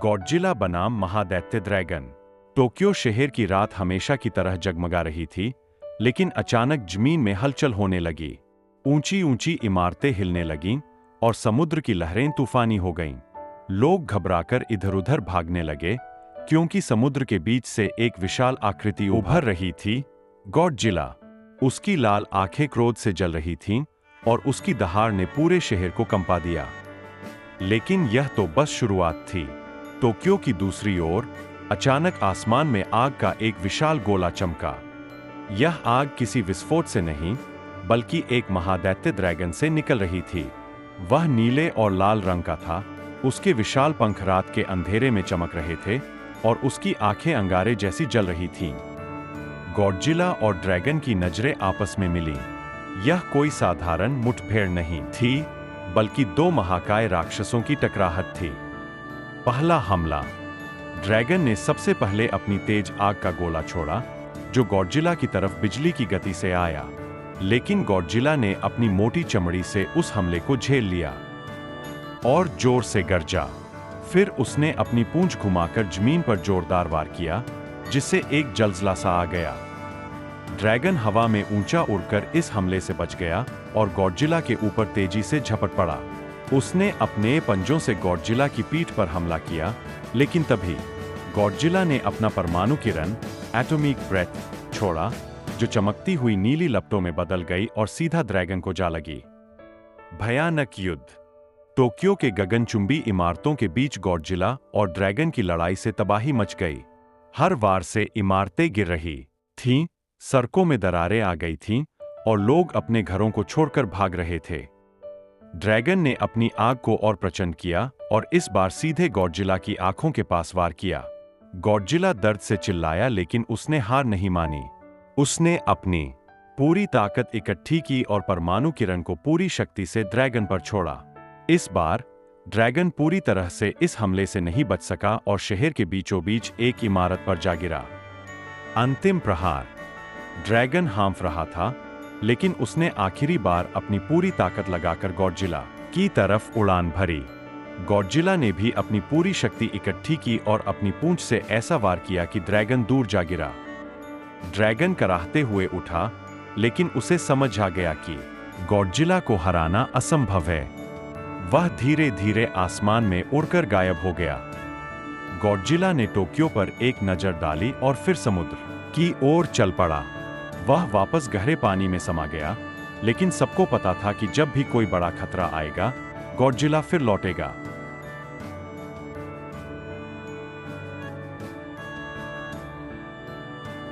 Godzilla बनाम महादैत्य dragon. Tokyo शहर की रात हमेशा की तरह जगमगा रही थी, लेकिन अचानक जमीन में हलचल होने लगी। ऊंची ऊंची इमारतें हिलने लगीं और समुद्र की लहरें तूफानी हो गईं। लोग घबराकर इधर-उधर भागने लगे, क्योंकि समुद्र के बीच से एक विशाल आकृति उभर रही थी, गॉडजिला। उसकी लाल आंखें क्रोध से जल रही थीं और उसकी दहाड़ ने पूरे शहर को कंपा दिया। लेकिन यह तो बस शुरुआत थी। टोक्यो की दूसरी ओर अचानक आसमान में आग का एक विशाल गोला चमका। यह आग किसी विस्फोट से नहीं, बल्कि एक महादैत्य ड्रैगन से निकल रही थी। वह नीले और लाल रंग का था। उसके विशाल पंख रात के अंधेरे में चमक रहे थे और उसकी आंखें अंगारे जैसी जल रही थीं। गॉडजिला और ड्रैगन की नजरें आपस में मिलीं। यह कोई साधारण मुठभेड़ नहीं थी, बल्कि दो महाकाय राक्षसों की टकराहट थी। पहला हमला। ड्रैगन ने सबसे पहले अपनी तेज आग का गोला छोड़ा, जो गॉडजिला की तरफ बिजली की गति से आया। लेकिन गॉडजिला ने अपनी मोटी चमड़ी से उस हमले को झेल लिया और जोर से गरजा। फिर उसने अपनी पूंछ घुमाकर जमीन पर जोरदार वार किया, जिससे एक जलजला सा आ गया। ड्रैगन हवा में ऊंचा उड़कर इस हमले से बच गया और गॉडजिला के ऊपर तेजी से झपट पड़ा। उसने अपने पंजों से गॉडजिला की पीठ पर हमला किया, लेकिन तभी गॉडजिला ने अपना परमाणु किरण एटॉमिक ब्रेथ छोड़ा, जो चमकती हुई नीली लपटों में बदल गई और सीधा ड्रैगन को जा लगी। भयानक युद्ध। टोक्यो के गगनचुंबी इमारतों के बीच गॉडजिला और ड्रैगन की लड़ाई से तबाही मच गई। हर वार से इमारतें गिर रही थीं, सड़कों में दरारें आ गई थीं और लोग अपने घरों को छोड़कर भाग रहे थे। ड्रैगन ने अपनी आग को और प्रचंड किया और इस बार सीधे गॉडजिला की आंखों के पास वार किया। गॉडजिला दर्द से चिल्लाया, लेकिन उसने हार नहीं मानी। उसने अपनी पूरी ताकत इकट्ठी की और परमाणु किरण को पूरी शक्ति से ड्रैगन पर छोड़ा। इस बार ड्रैगन पूरी तरह से इस हमले से नहीं बच सका और शहर के बीचों बीच एक इमारत पर जा गिरा। अंतिम प्रहार। ड्रैगन हाँफ रहा था, लेकिन उसने आखिरी बार अपनी पूरी ताकत लगाकर गॉडजिला की तरफ उड़ान भरी। गॉडजिला ने भी अपनी पूरी शक्ति इकट्ठी की और अपनी पूंछ से ऐसा वार किया कि ड्रैगन दूर जा गिरा। ड्रैगन कराहते हुए उठा, लेकिन उसे समझ आ गया कि गॉडजिला को हराना असंभव है। वह धीरे धीरे आसमान में उड़कर गायब हो गया। गॉडजिला ने टोक्यो पर एक नजर डाली और फिर समुद्र की ओर चल पड़ा। वह वापस गहरे पानी में समा गया, लेकिन सबको पता था कि जब भी कोई बड़ा खतरा आएगा, गॉडजिला फिर लौटेगा।